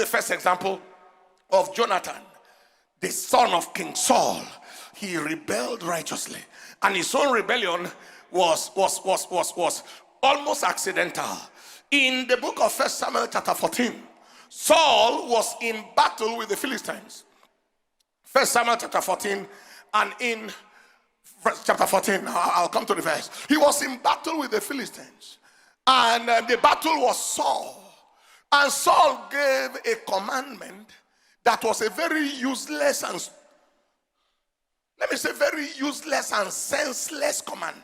the first example of Jonathan, the son of King Saul. He rebelled righteously, and his own rebellion was almost accidental. In the book of 1 Samuel chapter 14, Saul was in battle with the Philistines. 1 Samuel chapter 14, and in chapter 14, I'll come to the verse. He was in battle with the Philistines, and the battle was Saul. And Saul gave a commandment that was a very useless and, very useless and senseless command.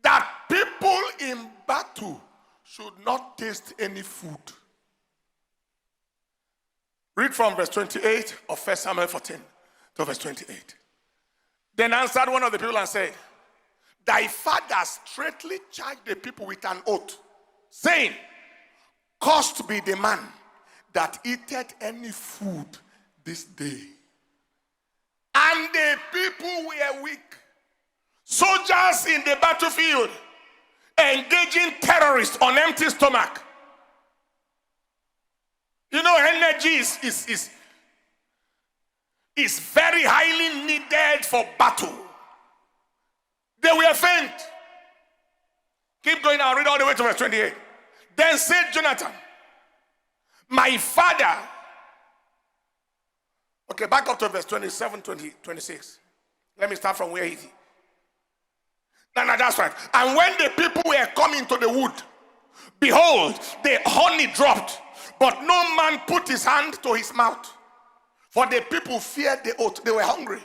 That people in battle should not taste any food. Read from verse 28 of 1 Samuel 14 to verse 28. Then answered one of the people and said, thy father straitly charged the people with an oath, saying, cursed be the man that eateth any food this day. And the people were weak. Soldiers in the battlefield, engaging terrorists on empty stomach. You know, energy is very highly needed for battle. They were faint. Keep going, I'll read all the way to verse 28. Then said Jonathan, my father. Okay, back up to verse 27, 26. Let me start from where he is. No, that's right. And when the people were coming to the wood, behold, the honey dropped, but no man put his hand to his mouth. For the people feared the oath. They were hungry.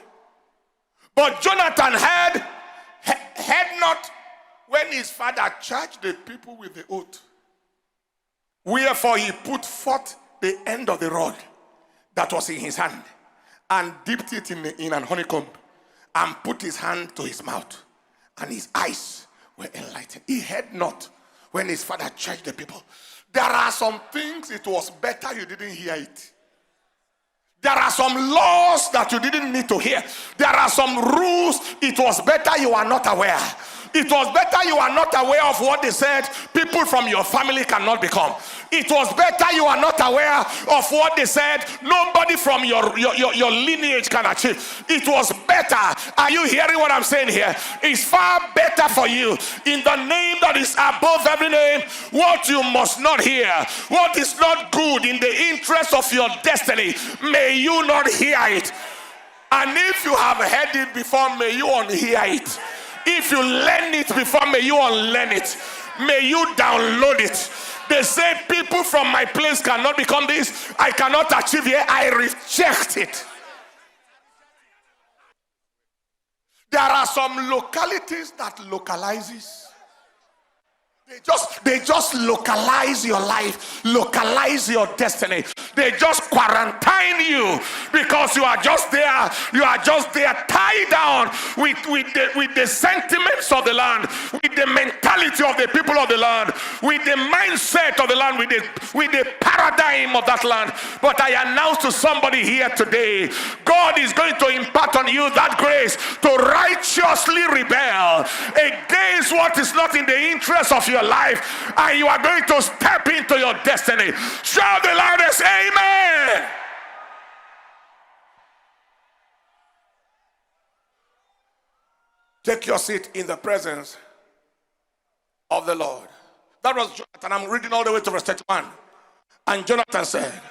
But Jonathan had not when his father charged the people with the oath. Wherefore he put forth the end of the rod that was in his hand, and dipped it in an honeycomb, and put his hand to his mouth, and his eyes were enlightened. He had not when his father charged the people. There are some things it was better you didn't hear it. There are some laws that you didn't need to hear. There are some rules it was better you are not aware. It was better you are not aware of what they said people from your family cannot become. It was better you are not aware of what they said nobody from your lineage can achieve. It was better. Are you hearing what I'm saying here? It's far better for you, in the name that is above every name, what you must not hear, what is not good in the interest of your destiny, may you not hear it. And if you have heard it before, may you unhear it. If you learn it before, may you unlearn it. May you download it. They say people from my place cannot become this. I cannot achieve here. I reject it. There are some localities that localizes. They just localize your life, localize your destiny. They just quarantine you because you are just there. You are just there, tied down with the sentiments of the land, with the mentality of the people of the land, with the mindset of the land, with the paradigm of that land. But I announce to somebody here today, God is going to impart on you that grace to righteously rebel against what is not in the interest of your life, and you are going to step into your destiny. Shout the loudest amen. Take your seat in the presence of the Lord. That was Jonathan. I'm reading all the way to verse 31. And Jonathan said,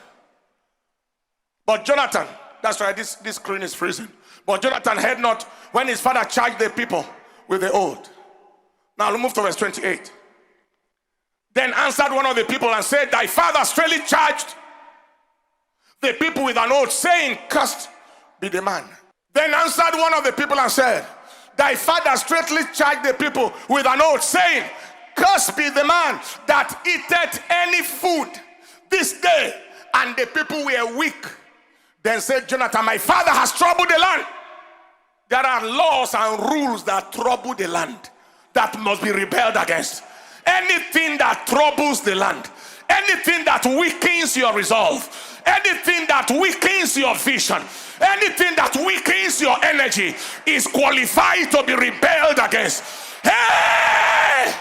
but Jonathan, that's right, this screen is freezing. But Jonathan had not when his father charged the people with the oath. Now we'll move to verse 28. Then answered one of the people and said, thy father straightly charged the people with an oath, saying, cursed be the man. Then answered one of the people and said, thy father straightly charged the people with an oath, saying, cursed be the man that eateth any food this day. And the people were weak. Then said Jonathan, my father has troubled the land. There are laws and rules that trouble the land that must be rebelled against. Anything that troubles the land, anything that weakens your resolve, anything that weakens your vision, anything that weakens your energy is qualified to be rebelled against. Hey!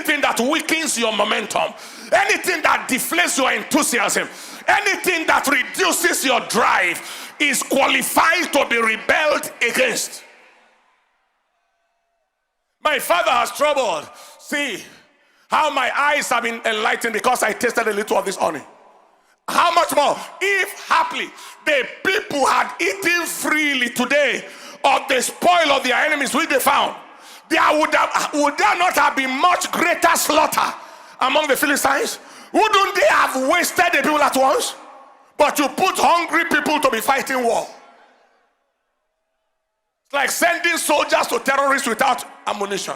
Anything that weakens your momentum, anything that deflates your enthusiasm, anything that reduces your drive is qualified to be rebelled against. My father has troubled. See how my eyes have been enlightened because I tasted a little of this honey. How much more if haply the people had eaten freely today of the spoil of their enemies which they found, would there not have been much greater slaughter among the Philistines? Wouldn't they have wasted the people at once? But you put hungry people to be fighting war. It's like sending soldiers to terrorists without ammunition.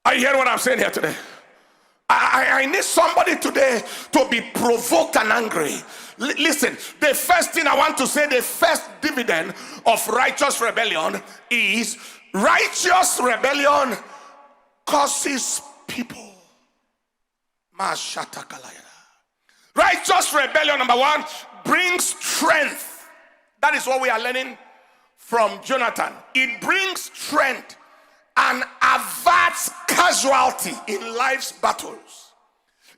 Are you hearing what I'm saying here today? I need somebody today to be provoked and angry. Listen, the first thing I want to say, the first dividend of righteous rebellion is righteous rebellion causes people. Righteous rebellion, number one, brings strength. That is what we are learning from Jonathan. It brings strength and averts casualty in life's battles.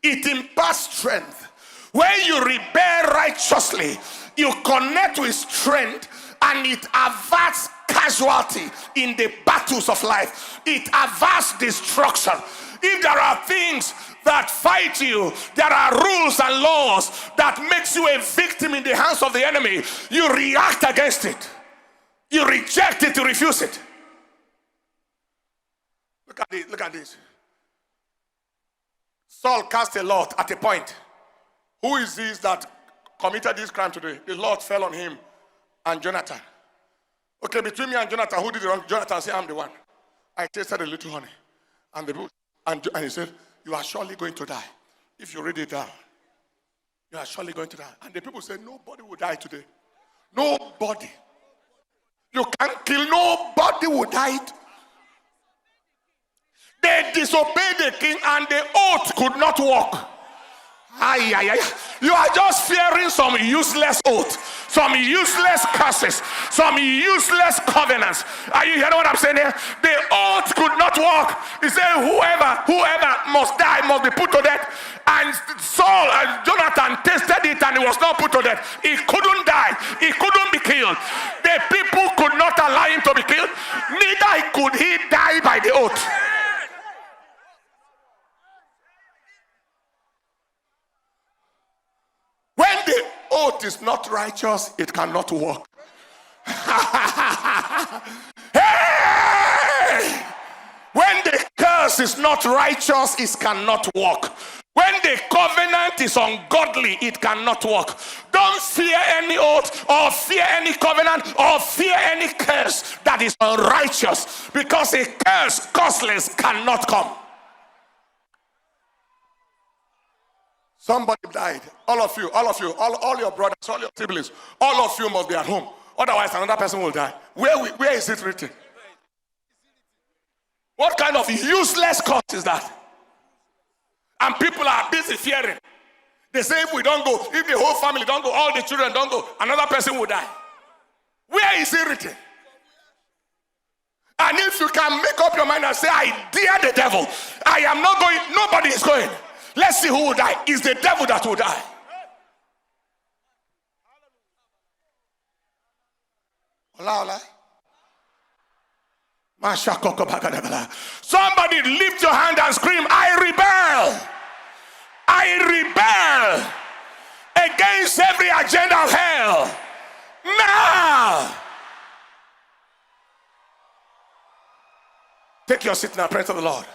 It imparts strength. When you rebel righteously, you connect with strength and it averts casualty in the battles of life. It averts destruction. If there are things that fight you, there are rules and laws that makes you a victim in the hands of the enemy, you react against it. You reject it, you refuse it. Look at this, look at this. Saul cast a lot at a point. Who is this that committed this crime today? The Lord fell on him and Jonathan. Okay, between me and Jonathan, who did the wrong? Jonathan said, I'm the one. I tasted a little honey. And he said, you are surely going to die. If you read it down, you are surely going to die. And the people said, nobody will die today. Nobody. You can't kill, nobody will die. They disobeyed the king and the oath could not work. You are just fearing some useless oath, some useless curses, some useless covenants. Are you hearing what I'm saying here? The oath could not work. He said, whoever must die must be put to death. And Saul and Jonathan tested it and he was not put to death. He couldn't die. He couldn't be killed. The people could not allow him to be killed. Neither could he die by the oath. When the oath is not righteous, it cannot work. Hey! When the curse is not righteous, it cannot work. When the covenant is ungodly, it cannot work. Don't fear any oath or fear any covenant or fear any curse that is unrighteous, because a curse causeless cannot come. Somebody died. All of you, all your brothers, all your siblings, all of you must be at home. Otherwise, another person will die. Where is it written? What kind of useless cause is that? And people are busy fearing. They say if we don't go, if the whole family don't go, all the children don't go, another person will die. Where is it written? And if you can make up your mind and say, I dare the devil, I am not going, nobody is going. Let's see who will die. It's the devil that will die. Somebody lift your hand and scream, I rebel. I rebel against every agenda of hell. Now. Take your seat now. Praise to the Lord.